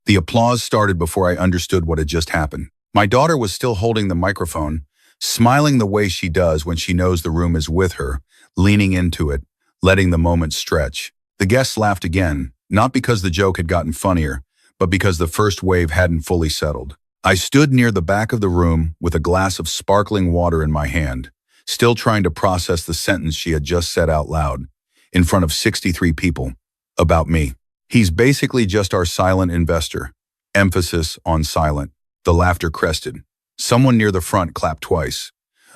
The applause started before I understood what had just happened. My daughter was still holding the microphone, smiling the way she does when she knows the room is with her, leaning into it, letting the moment stretch. The guests laughed again, not because the joke had gotten funnier, but because the first wave hadn't fully settled. I stood near the back of the room with a glass of sparkling water in my hand, still trying to process the sentence she had just said out loud, in front of 63 people, about me. He's basically just our silent investor. Emphasis on silent. The laughter crested. Someone near the front clapped twice.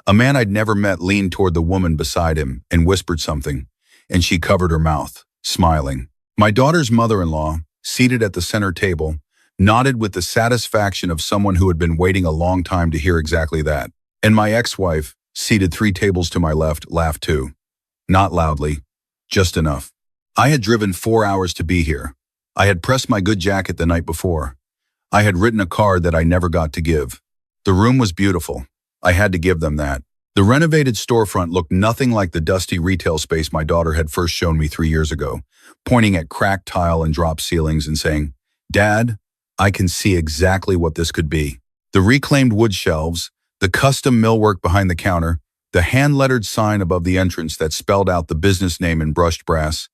A man I'd never met leaned toward the woman beside him and whispered something, and she covered her mouth, smiling. My daughter's mother-in-law, seated at the center table, nodded with the satisfaction of someone who had been waiting a long time to hear exactly that. And my ex-wife, seated 3 tables to my left, laughed too. Not loudly, just enough. I had driven 4 hours to be here. I had pressed my good jacket the night before. I had written a card that I never got to give. The room was beautiful. I had to give them that. The renovated storefront looked nothing like the dusty retail space my daughter had first shown me 3 years ago, pointing at cracked tile and drop ceilings and saying, "Dad, I can see exactly what this could be." The reclaimed wood shelves, the custom millwork behind the counter, the hand-lettered sign above the entrance that spelled out the business name in brushed brass,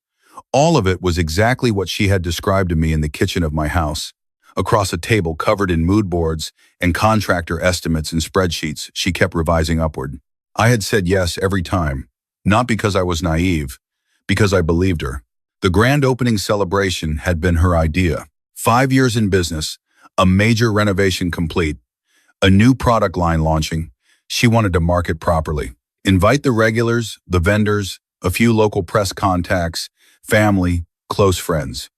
all of it was exactly what she had described to me in the kitchen of my house. Across a table covered in mood boards and contractor estimates and spreadsheets she kept revising upward. I had said yes every time, not because I was naive, because I believed her. The grand opening celebration had been her idea. 5 years in business, a major renovation complete, a new product line launching. She wanted to market properly. Invite the regulars, the vendors, a few local press contacts, family, close friends.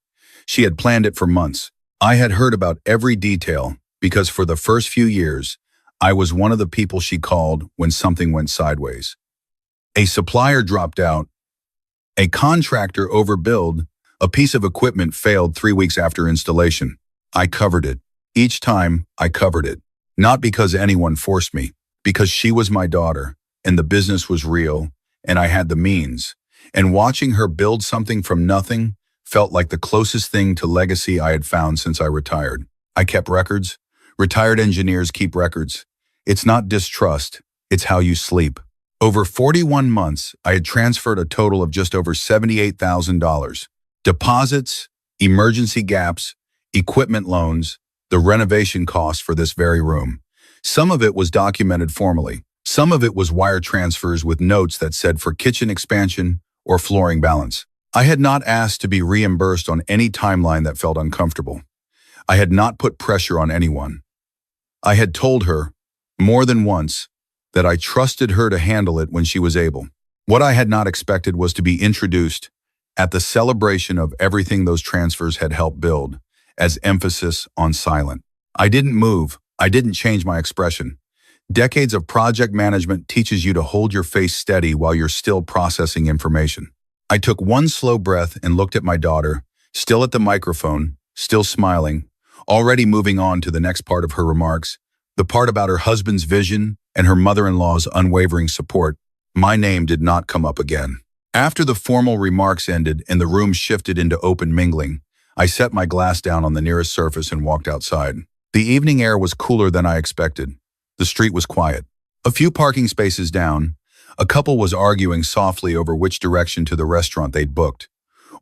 She had planned it for months. I had heard about every detail because for the first few years, I was one of the people she called when something went sideways. A supplier dropped out. A contractor overbilled. A piece of equipment failed 3 weeks after installation. I covered it. Each time, I covered it. Not because anyone forced me, because she was my daughter, and the business was real, and I had the means. And watching her build something from nothing felt like the closest thing to legacy I had found since I retired. I kept records. Retired engineers keep records. It's not distrust, it's how you sleep. Over 41 months, I had transferred a total of just over $78,000. Deposits, emergency gaps, equipment loans, the renovation costs for this very room. Some of it was documented formally. Some of it was wire transfers with notes that said for kitchen expansion or flooring balance. I had not asked to be reimbursed on any timeline that felt uncomfortable. I had not put pressure on anyone. I had told her, more than once, that I trusted her to handle it when she was able. What I had not expected was to be introduced at the celebration of everything those transfers had helped build, as emphasis on silent. I didn't move. I didn't change my expression. Decades of project management teaches you to hold your face steady while you're still processing information. I took one slow breath and looked at my daughter, still at the microphone, still smiling, already moving on to the next part of her remarks, the part about her husband's vision and her mother-in-law's unwavering support. My name did not come up again. After the formal remarks ended and the room shifted into open mingling, I set my glass down on the nearest surface and walked outside. The evening air was cooler than I expected. The street was quiet. A few parking spaces down, a couple was arguing softly over which direction to the restaurant they'd booked.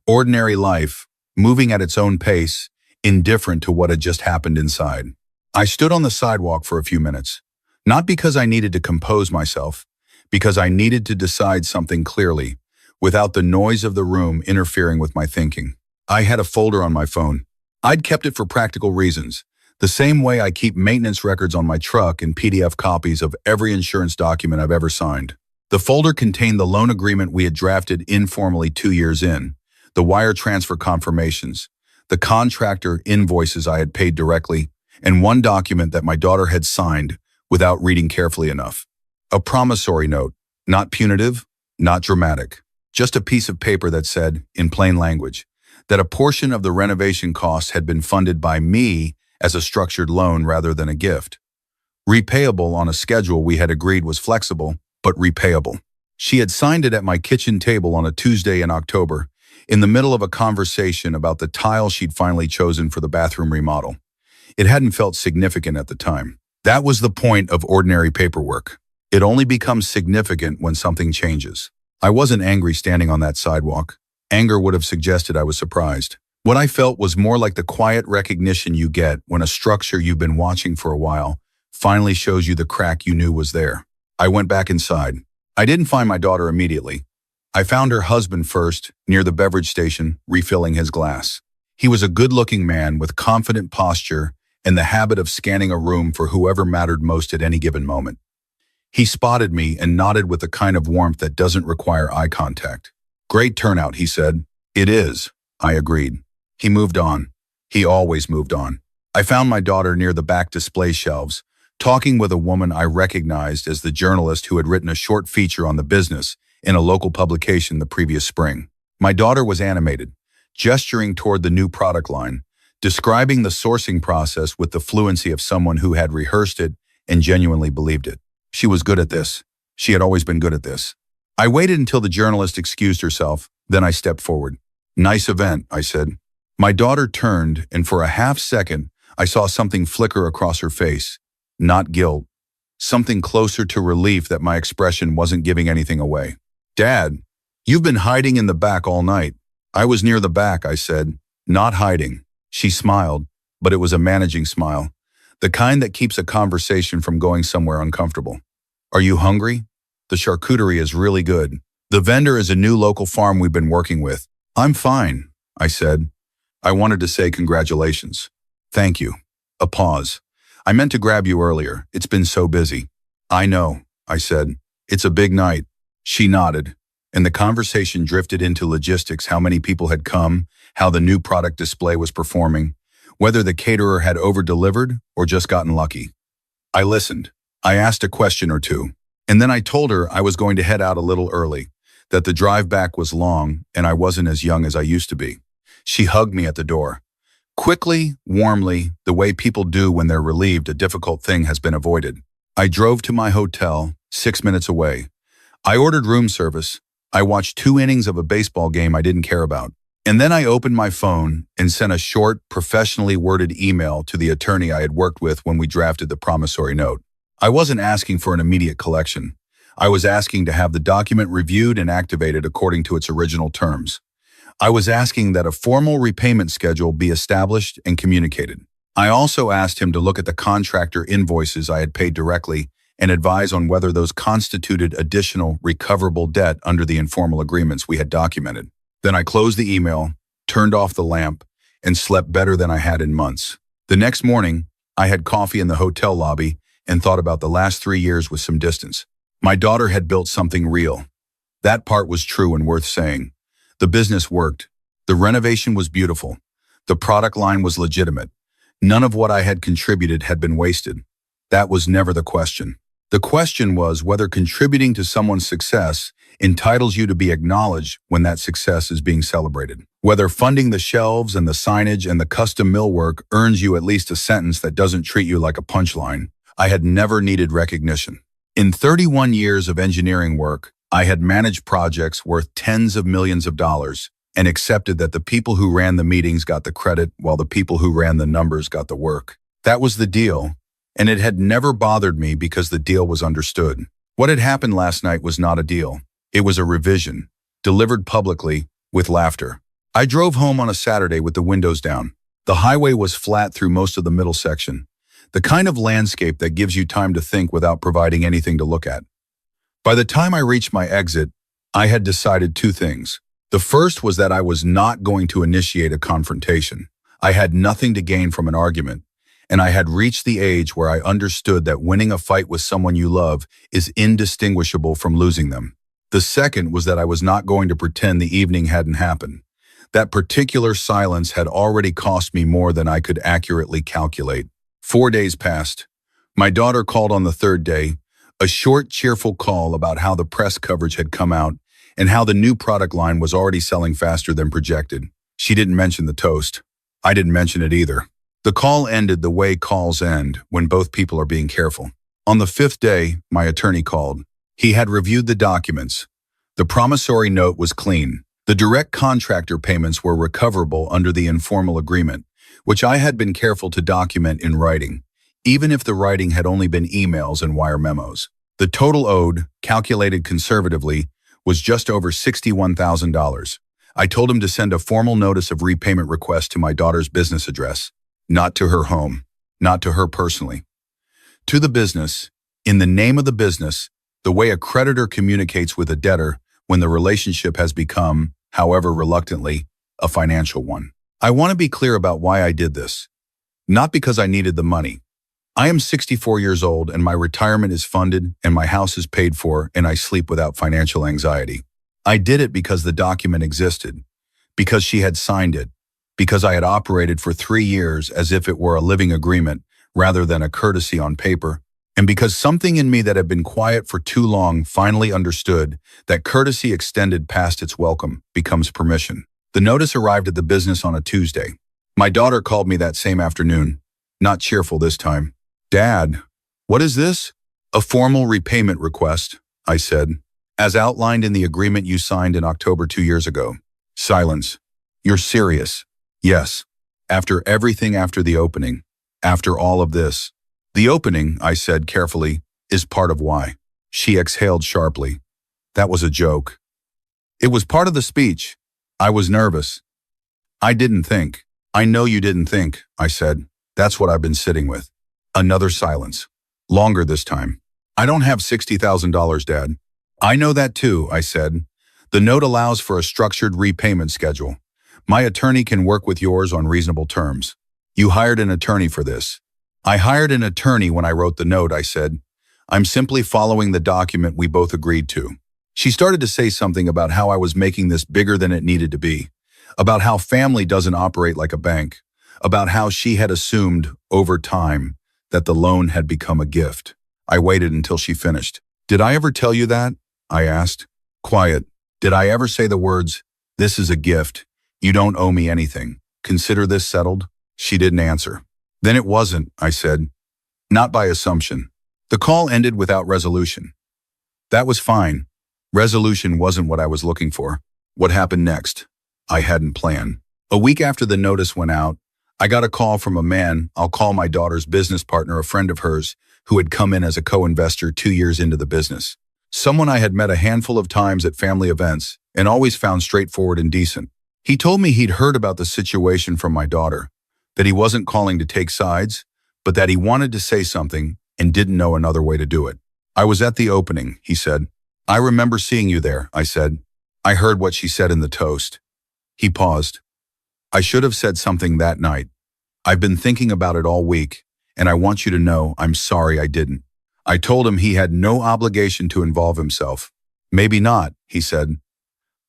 Ordinary life, moving at its own pace, indifferent to what had just happened inside. I stood on the sidewalk for a few minutes, not because I needed to compose myself, because I needed to decide something clearly, without the noise of the room interfering with my thinking. I had a folder on my phone. I'd kept it for practical reasons, the same way I keep maintenance records on my truck and PDF copies of every insurance document I've ever signed. The folder contained the loan agreement we had drafted informally 2 years in, the wire transfer confirmations, the contractor invoices I had paid directly, and one document that my daughter had signed without reading carefully enough. A promissory note, not punitive, not dramatic, just a piece of paper that said, in plain language, that a portion of the renovation costs had been funded by me as a structured loan rather than a gift. Repayable on a schedule we had agreed was flexible, but repayable. She had signed it at my kitchen table on a Tuesday in October, in the middle of a conversation about the tile she'd finally chosen for the bathroom remodel. It hadn't felt significant at the time. That was the point of ordinary paperwork. It only becomes significant when something changes. I wasn't angry standing on that sidewalk. Anger would have suggested I was surprised. What I felt was more like the quiet recognition you get when a structure you've been watching for a while finally shows you the crack you knew was there. I went back inside. I didn't find my daughter immediately. I found her husband first, near the beverage station, refilling his glass. He was a good-looking man with confident posture and the habit of scanning a room for whoever mattered most at any given moment. He spotted me and nodded with the kind of warmth that doesn't require eye contact. "Great turnout," he said. "It is," I agreed. He moved on. He always moved on. I found my daughter near the back display shelves, talking with a woman I recognized as the journalist who had written a short feature on the business in a local publication the previous spring. My daughter was animated, gesturing toward the new product line, describing the sourcing process with the fluency of someone who had rehearsed it and genuinely believed it. She was good at this. She had always been good at this. I waited until the journalist excused herself, then I stepped forward. "Nice event," I said. My daughter turned, and for a half second, I saw something flicker across her face. Not guilt. Something closer to relief that my expression wasn't giving anything away. "Dad, you've been hiding in the back all night." "I was near the back," I said. "Not hiding." She smiled, but it was a managing smile, the kind that keeps a conversation from going somewhere uncomfortable. "Are you hungry? The charcuterie is really good. The vendor is a new local farm we've been working with." "I'm fine," I said. I wanted to say congratulations. "Thank you." A pause. "I meant to grab you earlier. It's been so busy." "I know," I said. "It's a big night." She nodded, and the conversation drifted into logistics: how many people had come, how the new product display was performing, whether the caterer had over-delivered or just gotten lucky. I listened. I asked a question or two, and then I told her I was going to head out a little early, that the drive back was long and I wasn't as young as I used to be. She hugged me at the door. Quickly, warmly, the way people do when they're relieved a difficult thing has been avoided. I drove to my hotel, 6 minutes away. I ordered room service. I watched 2 innings of a baseball game I didn't care about. And then I opened my phone and sent a short, professionally worded email to the attorney I had worked with when we drafted the promissory note. I wasn't asking for an immediate collection. I was asking to have the document reviewed and activated according to its original terms. I was asking that a formal repayment schedule be established and communicated. I also asked him to look at the contractor invoices I had paid directly and advise on whether those constituted additional recoverable debt under the informal agreements we had documented. Then I closed the email, turned off the lamp, and slept better than I had in months. The next morning, I had coffee in the hotel lobby and thought about the last 3 years with some distance. My daughter had built something real. That part was true and worth saying. The business worked. The renovation was beautiful. The product line was legitimate. None of what I had contributed had been wasted. That was never the question. The question was whether contributing to someone's success entitles you to be acknowledged when that success is being celebrated. Whether funding the shelves and the signage and the custom millwork earns you at least a sentence that doesn't treat you like a punchline. I had never needed recognition. In 31 years of engineering work, I had managed projects worth tens of millions of dollars and accepted that the people who ran the meetings got the credit while the people who ran the numbers got the work. That was the deal, and it had never bothered me because the deal was understood. What had happened last night was not a deal. It was a revision, delivered publicly, with laughter. I drove home on a Saturday with the windows down. The highway was flat through most of the middle section, the kind of landscape that gives you time to think without providing anything to look at. By the time I reached my exit, I had decided 2 things. The first was that I was not going to initiate a confrontation. I had nothing to gain from an argument, and I had reached the age where I understood that winning a fight with someone you love is indistinguishable from losing them. The second was that I was not going to pretend the evening hadn't happened. That particular silence had already cost me more than I could accurately calculate. 4 days passed. My daughter called on the 3rd day, a short, cheerful call about how the press coverage had come out and how the new product line was already selling faster than projected. She didn't mention the toast. I didn't mention it either. The call ended the way calls end when both people are being careful. On the 5th day, my attorney called. He had reviewed the documents. The promissory note was clean. The direct contractor payments were recoverable under the informal agreement, which I had been careful to document in writing, even if the writing had only been emails and wire memos. The total owed, calculated conservatively, was just over $61,000. I told him to send a formal notice of repayment request to my daughter's business address, not to her home, not to her personally. To the business, in the name of the business, the way a creditor communicates with a debtor when the relationship has become, however reluctantly, a financial one. I want to be clear about why I did this. Not because I needed the money. I am 64 years old and my retirement is funded and my house is paid for and I sleep without financial anxiety. I did it because the document existed, because she had signed it, because I had operated for 3 years as if it were a living agreement rather than a courtesy on paper, and because something in me that had been quiet for too long finally understood that courtesy extended past its welcome becomes permission. The notice arrived at the business on a Tuesday. My daughter called me that same afternoon, not cheerful this time. "Dad, what is this?" "A formal repayment request," I said, "as outlined in the agreement you signed in October 2 years ago." Silence. "You're serious?" "Yes. After everything, after the opening, after all of this." "The opening," I said carefully, "is part of why." She exhaled sharply. "That was a joke." "It was part of the speech. I was nervous." "I didn't think." "I know you didn't think," I said. "That's what I've been sitting with." Another silence. Longer this time. "I don't have $60,000, Dad." "I know that too," I said. "The note allows for a structured repayment schedule. My attorney can work with yours on reasonable terms." "You hired an attorney for this." "I hired an attorney when I wrote the note," I said. "I'm simply following the document we both agreed to." She started to say something about how I was making this bigger than it needed to be, about how family doesn't operate like a bank, about how she had assumed, over time, that the loan had become a gift. I waited until she finished. "Did I ever tell you that?" I asked. Quiet. "Did I ever say the words, 'This is a gift. You don't owe me anything. Consider this settled'?" She didn't answer. "Then it wasn't," I said. "Not by assumption." The call ended without resolution. That was fine. Resolution wasn't what I was looking for. What happened next? I hadn't planned. A week after the notice went out, I got a call from a man I'll call my daughter's business partner, a friend of hers, who had come in as a co-investor 2 years into the business. Someone I had met a handful of times at family events and always found straightforward and decent. He told me he'd heard about the situation from my daughter, that he wasn't calling to take sides, but that he wanted to say something and didn't know another way to do it. "I was at the opening," he said. "I remember seeing you there," I said. "I heard what she said in the toast." He paused. "I should have said something that night. I've been thinking about it all week, and I want you to know I'm sorry I didn't." I told him he had no obligation to involve himself. "Maybe not," he said.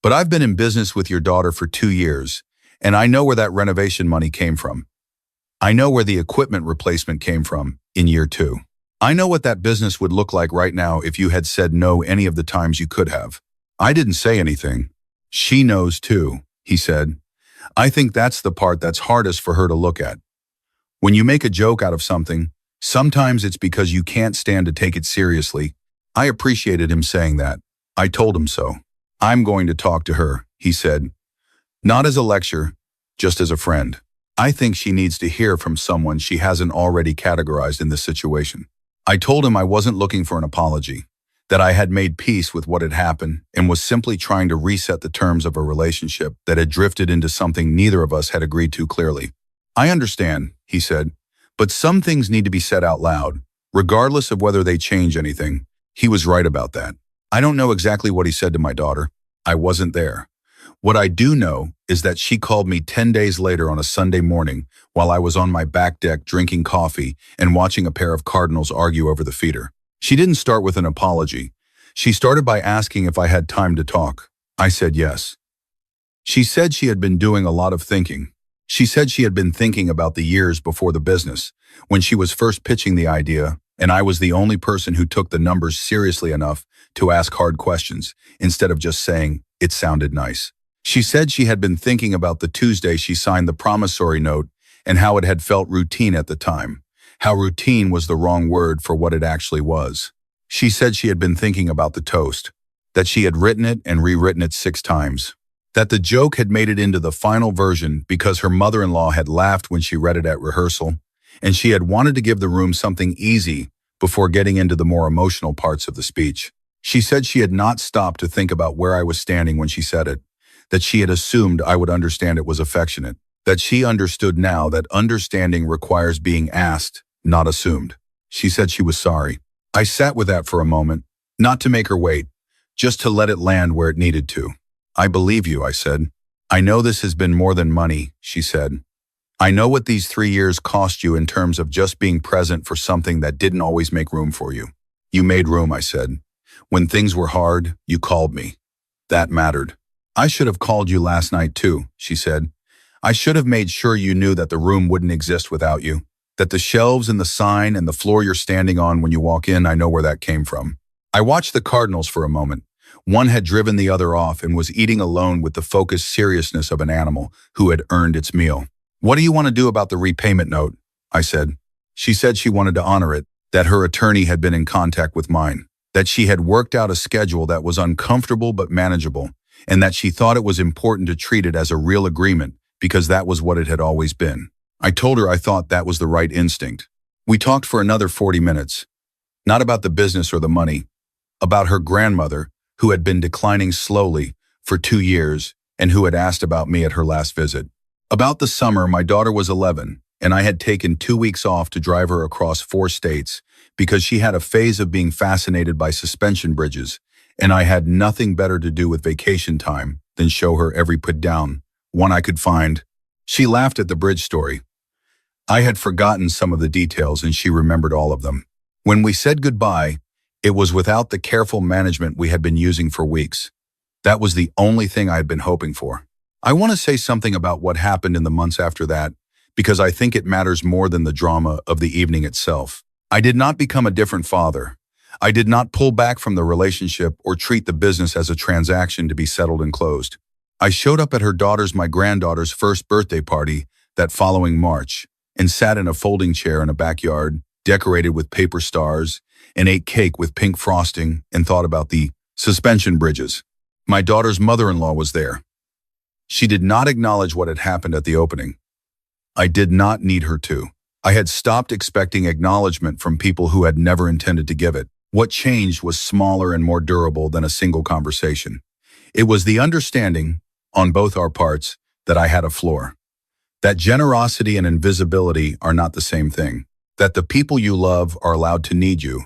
"But I've been in business with your daughter for 2 years, and I know where that renovation money came from. I know where the equipment replacement came from in year 2. I know what that business would look like right now if you had said no any of the times you could have." I didn't say anything. "She knows too," he said. "I think that's the part that's hardest for her to look at. When you make a joke out of something, sometimes it's because you can't stand to take it seriously." I appreciated him saying that. I told him so. "I'm going to talk to her," he said. "Not as a lecture, just as a friend. I think she needs to hear from someone she hasn't already categorized in this situation." I told him I wasn't looking for an apology, that I had made peace with what had happened and was simply trying to reset the terms of a relationship that had drifted into something neither of us had agreed to clearly. "I understand," he said, "but some things need to be said out loud, regardless of whether they change anything." He was right about that. I don't know exactly what he said to my daughter. I wasn't there. What I do know is that she called me 10 days later on a Sunday morning while I was on my back deck drinking coffee and watching a pair of Cardinals argue over the feeder. She didn't start with an apology. She started by asking if I had time to talk. I said yes. She said she had been doing a lot of thinking. She said she had been thinking about the years before the business, when she was first pitching the idea, and I was the only person who took the numbers seriously enough to ask hard questions, instead of just saying, "It sounded nice." She said she had been thinking about the Tuesday she signed the promissory note and how it had felt routine at the time, how routine was the wrong word for what it actually was. She said she had been thinking about the toast, that she had written it and rewritten it 6 times. That the joke had made it into the final version because her mother-in-law had laughed when she read it at rehearsal, and she had wanted to give the room something easy before getting into the more emotional parts of the speech. She said she had not stopped to think about where I was standing when she said it, that she had assumed I would understand it was affectionate, that she understood now that understanding requires being asked, not assumed. She said she was sorry. I sat with that for a moment, not to make her wait, just to let it land where it needed to. I believe you, I said. I know this has been more than money, she said. I know what these 3 years cost you in terms of just being present for something that didn't always make room for you. You made room, I said. When things were hard, you called me. That mattered. I should have called you last night too, she said. I should have made sure you knew that the room wouldn't exist without you. That the shelves and the sign and the floor you're standing on when you walk in, I know where that came from. I watched the Cardinals for a moment. One had driven the other off and was eating alone with the focused seriousness of an animal who had earned its meal. What do you want to do about the repayment note? I said. She said she wanted to honor it, that her attorney had been in contact with mine, that she had worked out a schedule that was uncomfortable but manageable, and that she thought it was important to treat it as a real agreement because that was what it had always been. I told her I thought that was the right instinct. We talked for another 40 minutes, not about the business or the money, about her grandmother, who had been declining slowly for 2 years and who had asked about me at her last visit. About the summer, my daughter was 11, and I had taken 2 weeks off to drive her across 4 states because she had a phase of being fascinated by suspension bridges, and I had nothing better to do with vacation time than show her every put down, one I could find. She laughed at the bridge story. I had forgotten some of the details and she remembered all of them. When we said goodbye, it was without the careful management we had been using for weeks. That was the only thing I had been hoping for. I want to say something about what happened in the months after that, because I think it matters more than the drama of the evening itself. I did not become a different father. I did not pull back from the relationship or treat the business as a transaction to be settled and closed. I showed up at my granddaughter's first birthday party that following March and sat in a folding chair in a backyard, decorated with paper stars, and ate cake with pink frosting and thought about the suspension bridges. My daughter's mother-in-law was there. She did not acknowledge what had happened at the opening. I did not need her to. I had stopped expecting acknowledgement from people who had never intended to give it. What changed was smaller and more durable than a single conversation. It was the understanding, on both our parts, that I had a floor. That generosity and invisibility are not the same thing. That the people you love are allowed to need you,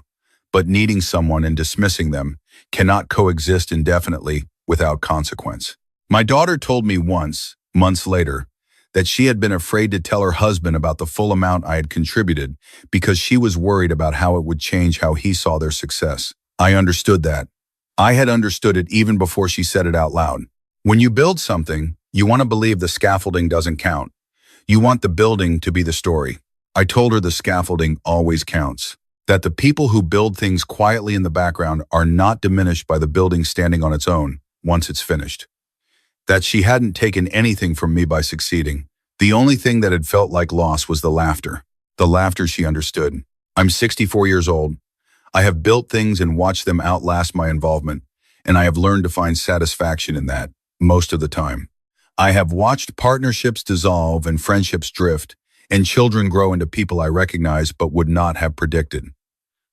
but needing someone and dismissing them cannot coexist indefinitely without consequence. My daughter told me once, months later, that she had been afraid to tell her husband about the full amount I had contributed because she was worried about how it would change how he saw their success. I understood that. I had understood it even before she said it out loud. When you build something, you want to believe the scaffolding doesn't count. You want the building to be the story. I told her the scaffolding always counts. That the people who build things quietly in the background are not diminished by the building standing on its own once it's finished. That she hadn't taken anything from me by succeeding. The only thing that had felt like loss was the laughter. The laughter she understood. I'm 64 years old. I have built things and watched them outlast my involvement, and I have learned to find satisfaction in that, most of the time. I have watched partnerships dissolve and friendships drift, and children grow into people I recognize but would not have predicted.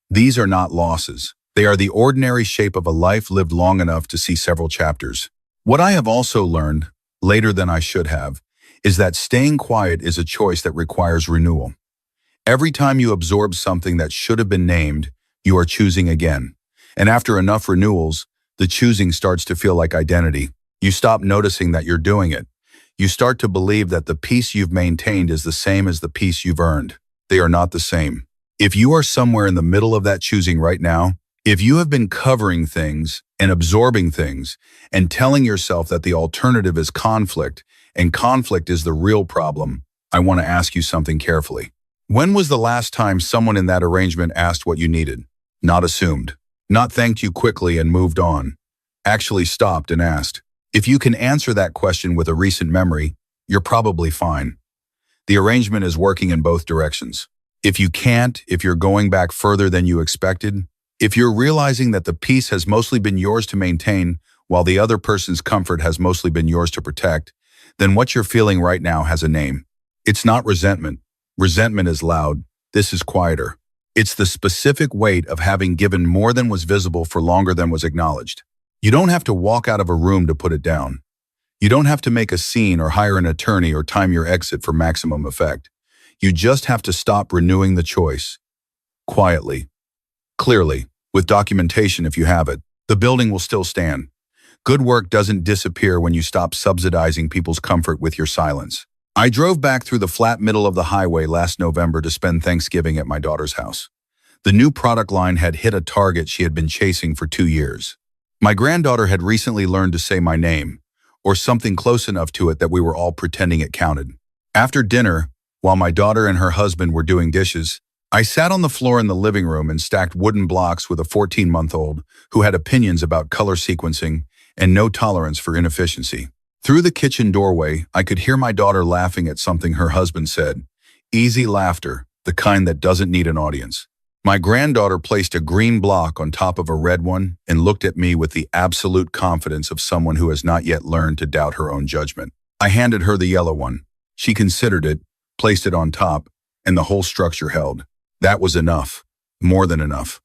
These are not losses. They are the ordinary shape of a life lived long enough to see several chapters. What I have also learned, later than I should have, is that staying quiet is a choice that requires renewal. Every time you absorb something that should have been named, you are choosing again. And after enough renewals, the choosing starts to feel like identity. You stop noticing that you're doing it. You start to believe that the peace you've maintained is the same as the peace you've earned. They are not the same. If you are somewhere in the middle of that choosing right now, if you have been covering things and absorbing things and telling yourself that the alternative is conflict and conflict is the real problem, I want to ask you something carefully. When was the last time someone in that arrangement asked what you needed? Not assumed. Not thanked you quickly and moved on. Actually stopped and asked. If you can answer that question with a recent memory, you're probably fine. The arrangement is working in both directions. If you can't, if you're going back further than you expected, if you're realizing that the peace has mostly been yours to maintain while the other person's comfort has mostly been yours to protect, then what you're feeling right now has a name. It's not resentment. Resentment is loud. This is quieter. It's the specific weight of having given more than was visible for longer than was acknowledged. You don't have to walk out of a room to put it down. You don't have to make a scene or hire an attorney or time your exit for maximum effect. You just have to stop renewing the choice. Quietly. Clearly. With documentation if you have it. The building will still stand. Good work doesn't disappear when you stop subsidizing people's comfort with your silence. I drove back through the flat middle of the highway last November to spend Thanksgiving at my daughter's house. The new product line had hit a target she had been chasing for 2 years. My granddaughter had recently learned to say my name, or something close enough to it that we were all pretending it counted. After dinner, while my daughter and her husband were doing dishes, I sat on the floor in the living room and stacked wooden blocks with a 14-month-old who had opinions about color sequencing and no tolerance for inefficiency. Through the kitchen doorway, I could hear my daughter laughing at something her husband said. Easy laughter, the kind that doesn't need an audience. My granddaughter placed a green block on top of a red one and looked at me with the absolute confidence of someone who has not yet learned to doubt her own judgment. I handed her the yellow one. She considered it, placed it on top, and the whole structure held. That was enough. More than enough.